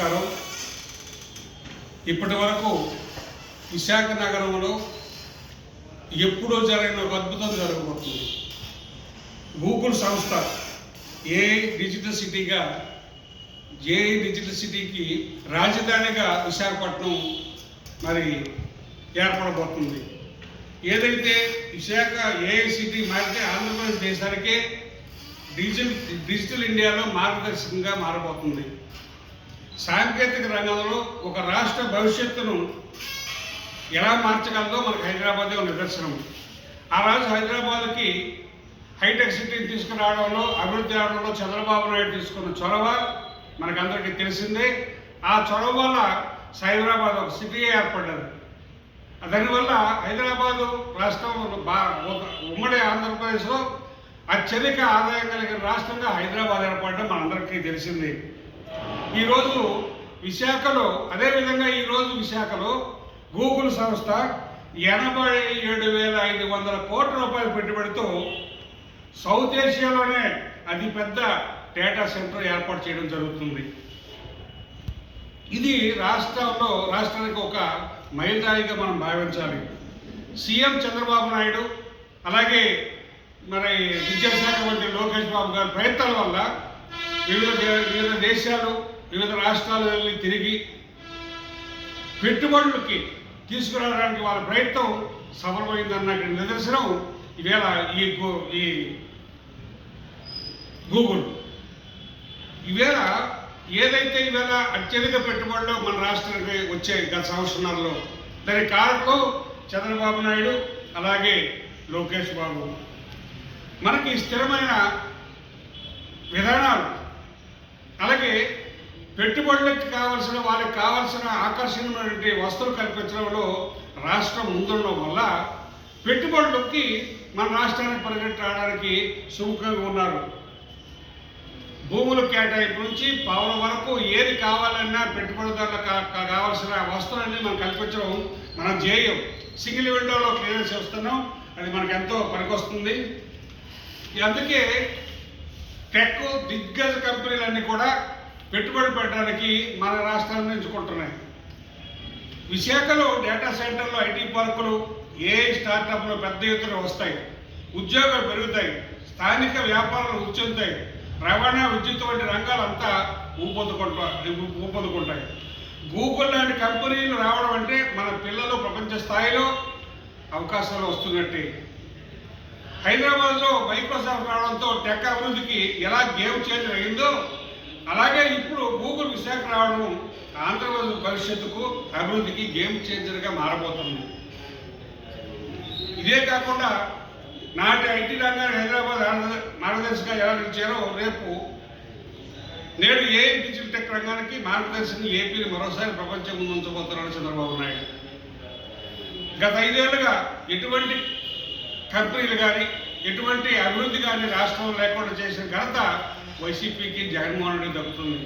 నమస్కారం. ఇప్పటి వరకు విశాఖ నగరంలో ఎప్పుడో జరిగిన ఒక అద్భుతం జరగబోతుంది. గూగుల్ సంస్థ ఏఐ డిజిటల్ సిటీకి రాజధానిగా విశాఖపట్నం మరి ఏర్పడబోతుంది. ఏదైతే విశాఖ ఏఐ సిటీ మారితే ఆంధ్రప్రదేశ్ దేశానికే డిజిటల్ ఇండియాలో మార్గదర్శకంగా మారబోతుంది. సాంకేతిక రంగంలో ఒక రాష్ట్ర భవిష్యత్తును ఎలా మార్చగలదో మనకు హైదరాబాదే ఒక నిదర్శనం. ఆ రోజు హైదరాబాద్కి హైటెక్ సిటీని తీసుకురావడంలో, అభివృద్ధి అవడంలో చంద్రబాబు నాయుడు తీసుకున్న చొరవ మనకందరికీ తెలిసిందే. ఆ చొరవ వల్ల హైదరాబాద్ ఒక సిటీ ఏర్పడ్డది. దానివల్ల హైదరాబాదు రాష్ట్రం ఉమ్మడి ఆంధ్రప్రదేశ్లో అత్యధిక ఆదాయం కలిగిన రాష్ట్రంగా హైదరాబాద్ ఏర్పడడం మనందరికీ తెలిసింది. ఈరోజు విశాఖలో అదేవిధంగా విశాఖలో గూగుల్ సంస్థ 87,500 కోట్ల రూపాయల పెట్టుబడితో సౌత్ ఏషియాలోనే అతిపెద్ద డేటా సెంటర్ ఏర్పాటు చేయడం జరుగుతుంది. ఇది రాష్ట్రానికి ఒక మైలురాయిగా మనం భావించాలి. సీఎం చంద్రబాబు నాయుడు అలాగే మరి విద్యాశాఖ మంత్రి లోకేష్ బాబు గారి ప్రయత్నాల వల్ల వివిధ దేశాలు వివిధ రాష్ట్రాలు వెళ్ళి తిరిగి పెట్టుబడులకి తీసుకురావడానికి వాళ్ళ ప్రయత్నం సఫలమైందన్న నిదర్శనం ఈవేళ ఈ గూగుల్. ఏదైతే అత్యధిక పెట్టుబడులు మన రాష్ట్రానికి వచ్చాయి గత సంవత్సరాల్లో, దానికి కారణంలో చంద్రబాబు నాయుడు అలాగే లోకేష్ బాబు. మనకి స్థిరమైన విధానాలు అలాగే పెట్టుబడులకు వాళ్ళకి కావాల్సిన ఆకర్షణీయమైనటువంటి వస్తువులు కల్పించడంలో రాష్ట్రం ముందుండడం వల్ల పెట్టుబడులకి మన రాష్ట్రానికి పరిగెట్టడానికి సుముఖంగా ఉన్నారు. భూముల కేటాయింపు నుంచి పవర్ వరకు ఏది కావాలన్నా పెట్టుబడిదారులకు కావాల్సిన వస్తువులన్నీ మనం కల్పించడం మనం చేయం. సింగిల్ విండోలో క్లియరెన్స్ చేస్తున్నాం, అది మనకు ఎంతో పనికొస్తుంది. అందుకే టెక్ దిగ్గజ కంపెనీలన్నీ కూడా పెట్టుబడి పెట్టడానికి మన రాష్ట్రాన్ని ఎంచుకుంటున్నాయి. విశాఖలో డేటా సెంటర్లు, ఐటీ పార్కులు, ఏఐ స్టార్టప్లు పెద్ద ఎత్తున వస్తాయి, ఉద్యోగాలు పెరుగుతాయి, స్థానిక వ్యాపారాలు ఉచ్చెందుతాయి, రవాణా, విద్యుత్ వంటి రంగాలంతా ఊపందుకుంటాయి. గూగుల్ లాంటి కంపెనీలు రావడం అంటే మన పిల్లలు ప్రపంచ స్థాయిలో అవకాశాలు వస్తున్నట్టే. హైదరాబాద్లో మైక్రోసాఫ్ట్ రావడంతో టెక్ అభివృద్ధికి ఎలా గేమ్ చేంజర్ అయిందో అలాగే ఇప్పుడు గూగుల్ విశాఖ రావడం ఆంధ్రప్రదేశ్ భవిష్యత్తుకు అభివృద్ధికి గేమ్ చేంజర్గా మారబోతుంది. ఇదే కాకుండా నాటి ఐటీ రంగాన్ని హైదరాబాద్ మార్గదర్శిగా ఎలా నిలిచారో నేడు ఏ డిజిటల్ టెక్ రంగానికి మార్గదర్శిని ఏపీని మరోసారి ప్రపంచం ముందు ఉంచబోతున్నాడు చంద్రబాబు నాయుడు. గత 5 ఏళ్లుగా ఎటువంటి కంపెనీలు కానీ ఎటువంటి అభివృద్ధి కానీ రాష్ట్రంలో లేకుండా చేసిన ఘనత వైసీపీకి జగన్మోహన్ రెడ్డి దక్కుతుంది.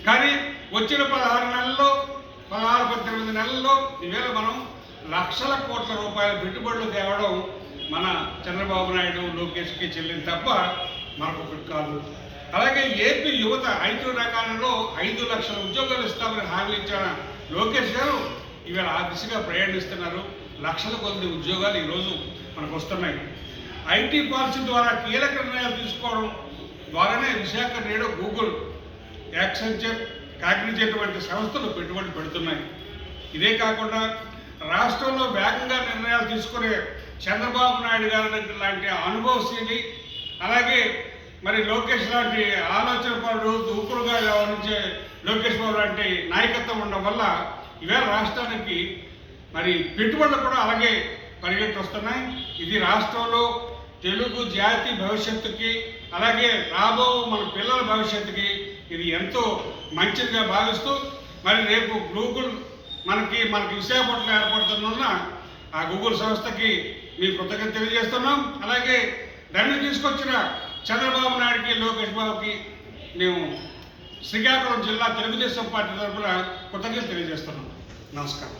కానీ వచ్చిన 18 నెలల్లో ఈవేళ మనం లక్షల కోట్ల రూపాయల పెట్టుబడులు తేవడం మన చంద్రబాబు నాయుడు లోకేష్కి చెల్లింది తప్ప మరొకటి కాదు. అలాగే ఏపీ యువత ఐటీ రంగాలలో 5 లక్షల ఉద్యోగాలు ఇస్తామని హామీ ఇచ్చిన లోకేష్ గారు ఈవేళ ఆ దిశగా ప్రయాణిస్తున్నారు. లక్షల కొద్ది ఉద్యోగాలు ఈరోజు మనకు వస్తున్నాయి. ఐటీ పాలసీ ద్వారా కీలక నిర్ణయాలు తీసుకోవడం ద్వారానే విశాఖ నేడు గూగుల్, యాక్సెంచర్, కాగ్నిజెంట్ వంటి సంస్థలు పెట్టుబడి పెడుతున్నాయి. ఇదే కాకుండా రాష్ట్రంలో వేగంగా నిర్ణయాలు తీసుకునే చంద్రబాబు నాయుడు గారి లాంటి అనుభవశీలి అలాగే మరి లోకేష్ లాంటి ఆలోచన పరుడు దూకుడుగా వ్యవహరించే లోకేష్ బాబు లాంటి నాయకత్వం ఉండడం వల్ల ఈవేళ రాష్ట్రానికి మరి పెట్టుబడులు కూడా అలాగే పరిగెత్తి వస్తున్నాయి. ఇది రాష్ట్రంలో తెలుగు జాతి భవిష్యత్తుకి అలాగే రాబో మన పిల్లల భవిష్యత్తుకి ఇది ఎంతో మంచిదిగా భావిస్తూ మరి రేపు గూగుల్ మనకి విశాఖపట్నం ఏర్పడుతున్న ఆ గూగుల్ సంస్థకి మీ కృతజ్ఞత తెలియజేస్తున్నాం. అలాగే దాన్ని తీసుకొచ్చిన చంద్రబాబు నాయుడికి, లోకేష్ బాబుకి మేము శ్రీకాకుళం జిల్లా తెలుగుదేశం పార్టీ తరఫున కృతజ్ఞత తెలియజేస్తున్నాం. నమస్కారం.